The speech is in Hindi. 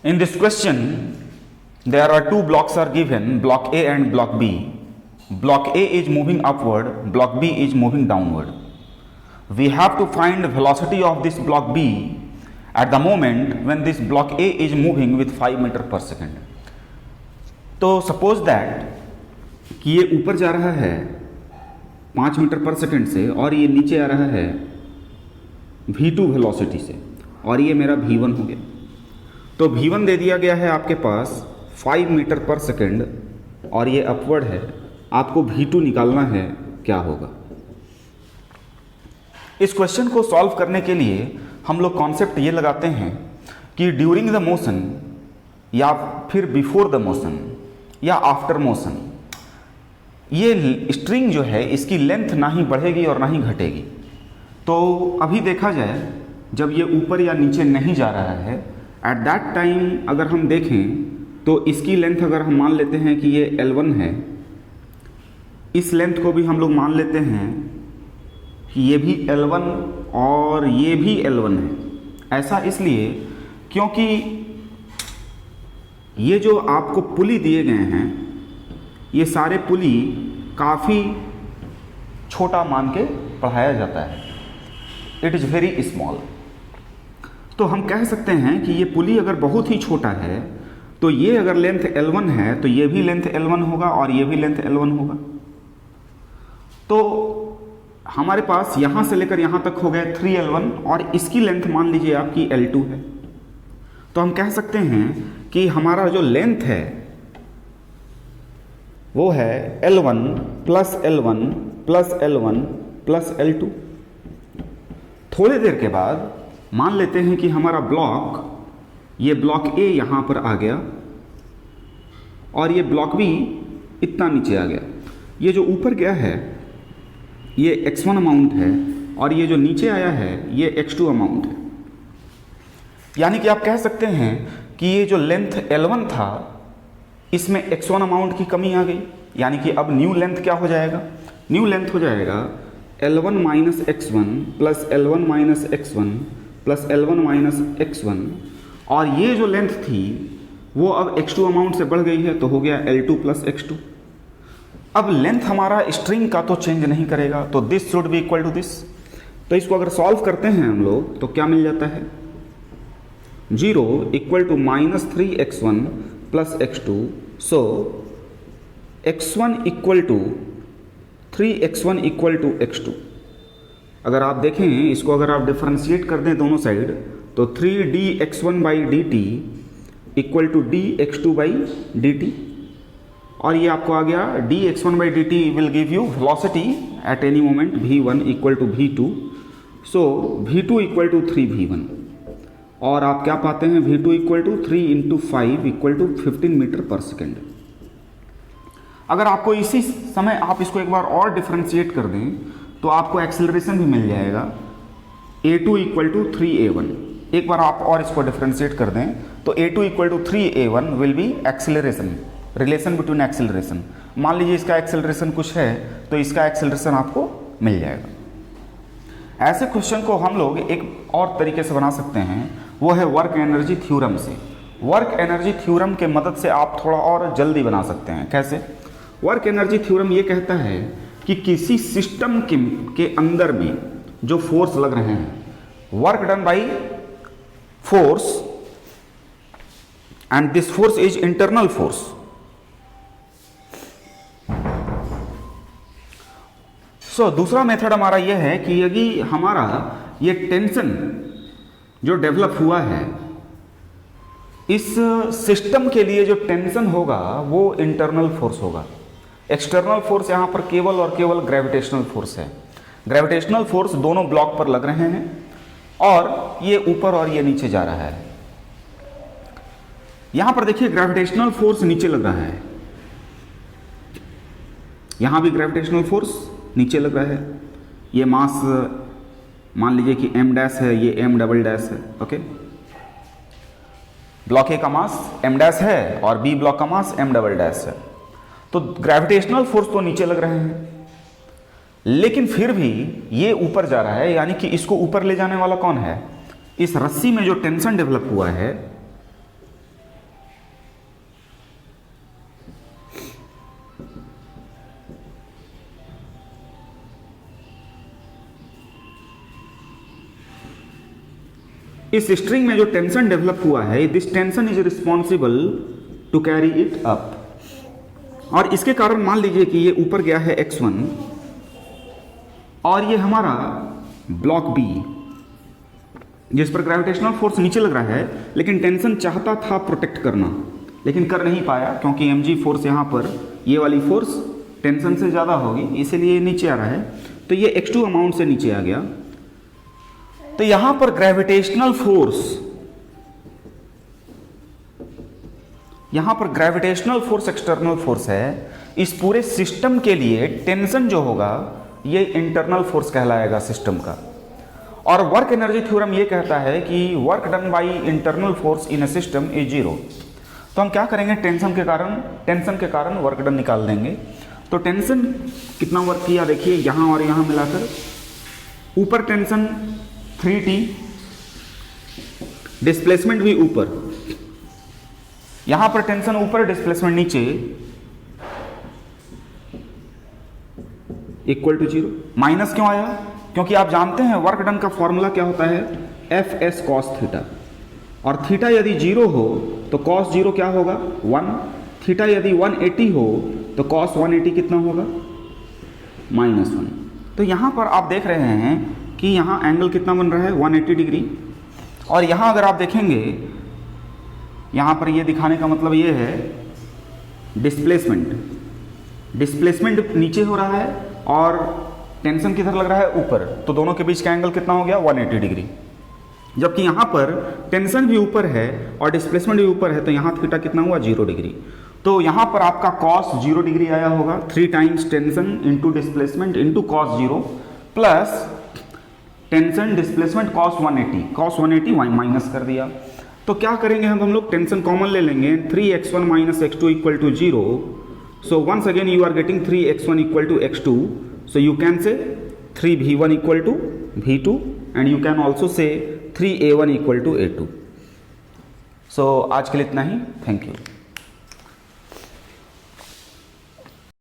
In this question, there are two blocks are given, block A and block B. Block A is moving upward, block B is moving downward. We have to find the velocity of this block B at the moment when this block A is moving with 5 meter per second. तो सपोज दैट कि ये ऊपर जा रहा है 5 मीटर पर सेकंड से और ये नीचे आ रहा है v2 वेलोसिटी से और ये मेरा v1 हो गया। तो v1 दे दिया गया है आपके पास 5 मीटर पर सेकंड और ये अपवर्ड है, आपको v2 निकालना है, क्या होगा। इस क्वेश्चन को सॉल्व करने के लिए हम लोग कॉन्सेप्ट ये लगाते हैं कि ड्यूरिंग द मोशन या फिर बिफोर द मोशन या आफ्टर मोशन ये स्ट्रिंग जो है इसकी लेंथ ना ही बढ़ेगी और ना ही घटेगी। तो अभी देखा जाए जब ये ऊपर या नीचे नहीं जा रहा है, एट दैट टाइम अगर हम देखें तो इसकी लेंथ अगर हम मान लेते हैं कि ये L1 है, इस लेंथ को भी हम लोग मान लेते हैं कि ये भी L1 और ये भी L1 है। ऐसा इसलिए क्योंकि ये जो आपको पुली दिए गए हैं ये सारे पुली काफ़ी छोटा मान के पढ़ाया जाता है, इट इज़ वेरी स्मॉल। तो हम कह सकते हैं कि ये पुली अगर बहुत ही छोटा है तो ये अगर लेंथ L1 है तो ये भी लेंथ L1 होगा और ये भी लेंथ L1 होगा। तो हमारे पास यहाँ से लेकर यहाँ तक हो गए 3L1 और इसकी लेंथ मान लीजिए आपकी L2 है। तो हम कह सकते हैं कि हमारा जो लेंथ है वो है L1 plus L1 plus L1 plus L2। थोड़ी देर के बाद मान लेते हैं कि हमारा ये ब्लॉक A यहाँ पर आ गया और ये ब्लॉक B इतना नीचे आ गया। ये जो ऊपर गया है ये x1 अमाउंट है और ये जो नीचे आया है ये x2 अमाउंट है। यानी कि आप कह सकते हैं कि ये जो लेंथ L1 था इसमें x1 अमाउंट की कमी आ गई, यानी कि अब न्यू लेंथ क्या हो जाएगा, न्यू लेंथ हो जाएगा L1 minus x1 plus L1 minus x1 plus L1 minus x1 और ये जो लेंथ थी वो अब x2 अमाउंट से बढ़ गई है तो हो गया L2 प्लस x2। अब लेंथ हमारा स्ट्रिंग का तो चेंज नहीं करेगा तो this should be equal to this. तो इसको अगर सॉल्व करते हैं हम लोग तो क्या मिल जाता है, 0 equal to minus 3x1 plus x2। So x1 equal to 3x1 equal to x2। अगर आप देखें इसको अगर आप डिफरेंशिएट कर दें दोनों साइड तो 3dx1 by D T equal to dx2 by D T और ये आपको आ गया dx1 by D T will give you velocity at any moment v1 equal to v2। So v2 equal to 3v1 और आप क्या पाते हैं v2 equal to 3 into 5 equal to 15 metre पर सेकेंड। अगर आपको इसी समय आप इसको एक बार और डिफरेंशिएट कर दें तो आपको एक्सेलरेशन भी मिल जाएगा a2 इक्वल टू 3a1। एक बार आप और इसको डिफरेंशिएट कर दें तो a2 equal to 3a1 will be acceleration, relation between acceleration. मान लीजिए इसका एक्सेलरेशन कुछ है तो इसका एक्सेलरेशन आपको मिल जाएगा। ऐसे क्वेश्चन को हम लोग एक और तरीके से बना सकते हैं, वो है वर्क एनर्जी थ्योरम से। वर्क एनर्जी थ्योरम के मदद से आप थोड़ा और जल्दी बना सकते हैं। कैसे? वर्क एनर्जी थ्योरम ये कहता है कि किसी सिस्टम के अंदर में जो फोर्स लग रहे हैं, work done by force and this force is internal force. So दूसरा मेथड हमारा यह है कि यदि हमारा ये टेंशन जो डेवलप हुआ है, इस सिस्टम के लिए जो टेंशन होगा वो इंटरनल फोर्स होगा। एक्सटर्नल फोर्स यहाँ पर केवल और केवल ग्रेविटेशनल फोर्स है। ग्रेविटेशनल फोर्स दोनों ब्लॉक पर लग रहे हैं और ये ऊपर और ये नीचे जा रहा है। यहाँ पर देखिए ग्रेविटेशनल फोर्स नीचे लग रहा है, यहाँ भी ग्रेविटेशनल फोर्स नीचे लग रहा है। ये मास मान लीजिए कि m डैश है, ये m डबल डैश है। ओके, ब्लॉक ए का मास m डैश है और b ब्लॉक का मास m डबल डैश है। तो ग्रेविटेशनल फोर्स तो नीचे लग रहे हैं, लेकिन फिर भी ये ऊपर जा रहा है, यानी कि इसको ऊपर ले जाने वाला कौन है? इस रस्सी में जो टेंशन डेवलप हुआ है इस स्ट्रिंग में जो टेंशन डेवलप हुआ है, this tension is responsible to carry it up. और इसके कारण मान लीजिए कि ये ऊपर गया है x1 और ये हमारा ब्लॉक बी जिस पर ग्रेविटेशनल फोर्स नीचे लग रहा है, लेकिन टेंशन चाहता था प्रोटेक्ट करना, लेकिन कर नहीं पाया क्योंकि mg फोर्स यहाँ पर ये वाली फोर्स टेंशन से ज़्यादा होगी, इसीलिए नीचे आ रहा है। तो ये x2 अमाउंट से नीचे आ गया। तो यहाँ पर ग्रेविटेशनल फोर्स, यहाँ पर ग्रेविटेशनल फोर्स एक्सटर्नल फोर्स है। इस पूरे सिस्टम के लिए टेंशन जो होगा ये इंटरनल फोर्स कहलाएगा सिस्टम का। और वर्क एनर्जी थ्योरम ये कहता है कि work done by internal force in a system is zero. तो हम क्या करेंगे, टेंशन के कारण वर्क डन निकाल देंगे। तो टेंशन कितना वर्क किया देखिए, यहाँ और यहाँ मिलाकर। ऊपर टेंशन 3T, डिस्प्लेसमेंट भी ऊपर, यहां पर टेंशन ऊपर डिस्प्लेसमेंट नीचे, इक्वल टू 0। माइनस क्यों आया? क्योंकि आप जानते हैं वर्क डन का फॉर्मूला क्या होता है, Fs cos थीटा। और थीटा यदि 0 हो तो cos 0 क्या होगा, 1। थीटा यदि 180 हो तो cos 180 कितना होगा, -1। तो यहां पर आप देख रहे हैं कि यहाँ एंगल कितना बन रहा है, 180 डिग्री। और यहाँ अगर आप देखेंगे, यहाँ पर ये दिखाने का मतलब ये है डिस्प्लेसमेंट नीचे हो रहा है और टेंशन किधर लग रहा है, ऊपर। तो दोनों के बीच का एंगल कितना हो गया, 180 डिग्री। जबकि यहाँ पर टेंशन भी ऊपर है और डिस्प्लेसमेंट भी ऊपर है, तो यहाँ थीटा कितना हुआ, 0 डिग्री। तो यहाँ पर आपका cos 0 डिग्री आया होगा, 3 times tension into displacement into cos 0 plus tension displacement cos 180 minus कर दिया। तो क्या करेंगे हम लोग, टेंशन कॉमन ले लेंगे, 3x1 minus x2 equal to 0। So once again you are getting 3x1 equal to x2, so you can say 3v1 equal to v2 and you can also say 3a1 equal to a2। सो आज के लिए इतना ही, थैंक यू।